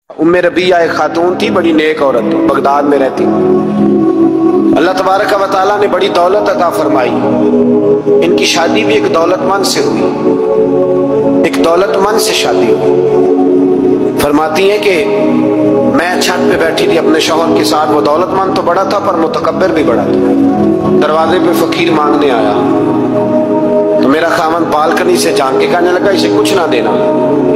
रबिया एक खातून थी, बड़ी नेक औरत थी, बगदाद में रहती। अल्लाह तबारक व तआला ने बड़ी दौलत अता फरमाई। इनकी शादी भी एक दौलतमंद से हुई, एक दौलतमंद से शादी हुई। फरमाती हैं कि मैं छत पे बैठी थी अपने शौहर के साथ। वो दौलतमंद तो बड़ा था पर मुतकब्बिर भी बड़ा था। दरवाजे पे फकीर मांगने आया तो मेरा खामन बालकनी से झांक के कहने लगा, इसे कुछ ना देना,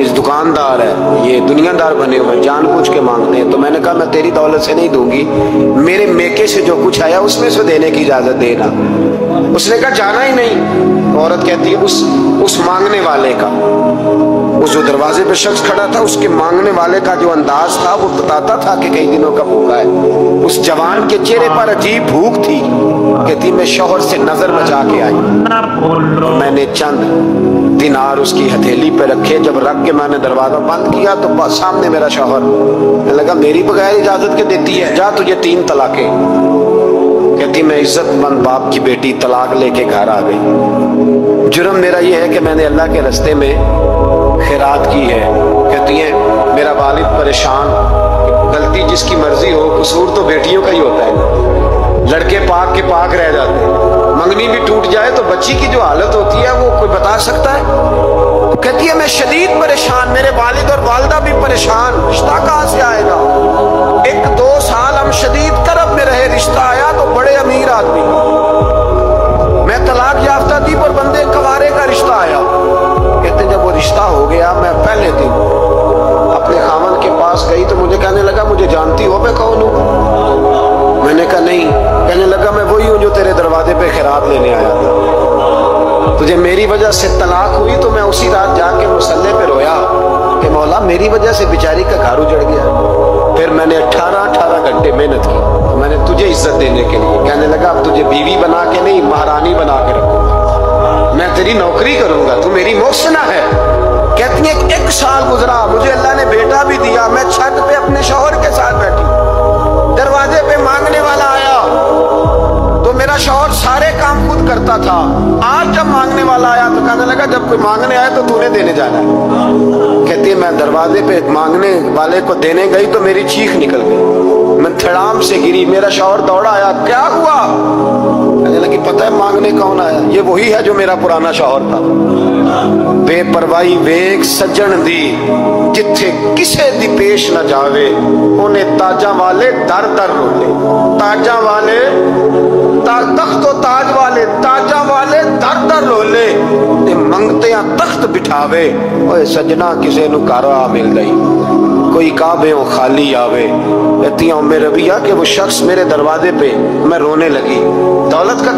इस दुकानदार है, ये दुनियादार बने हुए, जानबूझ के मांगते हैं। तो मैंने कहा मैं तेरी दौलत से नहीं दूंगी, मेरे मेके से जो कुछ आया उसमें से देने की इजाजत देना। उसने कहा जाना ही नहीं। औरत कहती है उस मांगने वाले का, उस जो दरवाजे पे शख्स खड़ा था, उसके मांगने वाले का जो अंदाज था वो बताता था कि कई दिनों का भूखा है। उस जवान के चेहरे पर अजीब भूख थी। कहती मैं शौहर से नजर बचा के आई, मैंने चंद दिनार उसकी हथेली पे रखे। जब रख के मैंने दरवाजा बंद किया तो सामने मेरा शौहर लगा, मेरी बगैर इजाजत के देती है, जा तुझे 3 तलाके। कहती मैं इज्जतमंद बाप की बेटी तलाक लेके घर आ गई। जुर्म मेरा ये है कि मैंने अल्लाह के रास्ते में खैरात की है। कहती है मेरा वालिद परेशान, गलती जिसकी मर्जी हो, कसूर तो बेटियों का ही होता है। लड़के पाक के पाक रह जाते हैं, मंगनी भी टूट जाए तो बच्ची की जो हालत होती है वो कोई बता सकता है। कहती है मैं शदीद परेशान, मेरे वालिद और वालदा भी परेशान, रिश्ता कहाँ से आएगा। 1-2 साल हम शदीद करब में रहे, रिश्ता आया तो बड़े अमीर आदमी। मैं तलाक याफ्ता थी पर बंदे कवारे का रिश्ता आया। कहते जब वो रिश्ता हो गया, मैं पहले दिन अपने खामन के पास गई तो मुझे कहने लगा, मुझे जानती हो मैं कौन हूँ। मैंने कहा नहीं। कहने लगा मैं वही हूँ जो तेरे दरवाजे पे खैरात लेने आया था। तुझे मेरी वजह से तलाक हुई तो मैं उसी रात जाके मुसल्ले पे रोया कि मौला मेरी वजह से बेचारी का घर उजड़ गया। फिर मैंने 18 घंटे मेहनत की तो मैंने तुझे इज्जत देने के लिए। कहने लगा अब तुझे बीवी बना के नहीं, महारानी बना के रखूंगा, मैं तेरी नौकरी करूंगा, तू मेरी मोहसिना है। कहती है 1 साल गुजरा, मुझे अल्लाह ने बेटा भी दिया। मैं छत पे अपने शौहर के साथ बैठी, दरवाजे पे मांगने वाला आया तो मेरा शौहर सारे काम खुद करता था। आज जब मांगने वाला आया तो कहने लगा जब कोई मांगने आए तो तूने देने जाना है। कहती है मैं दरवाजे पे मांगने वाले को देने गई तो मेरी चीख निकल गई, मैं धड़ाम से गिरी। मेरा शौहर दौड़ा आया, क्या हुआ। कहने लगी पता है मांगने कौन आया, ये वही है जो मेरा पुराना शौहर था। बेपरवाही वेग सज्जन दी, जिथे किसे दी पेश न जावे, उन्हें ताजा वाले दर दर रोले। ताजा वाले तख्त ताज वाले, ताजा वाले दर दर रोले, ते मंगते तख्त बिठावे। ओए सजना किसे नु घर आ मिल गई, कोई काबे हो खाली आवे। कहती हूँ मेरे रबिया के वो शख्स मेरे दरवाजे पे, मैं रोने लगी। दौलत का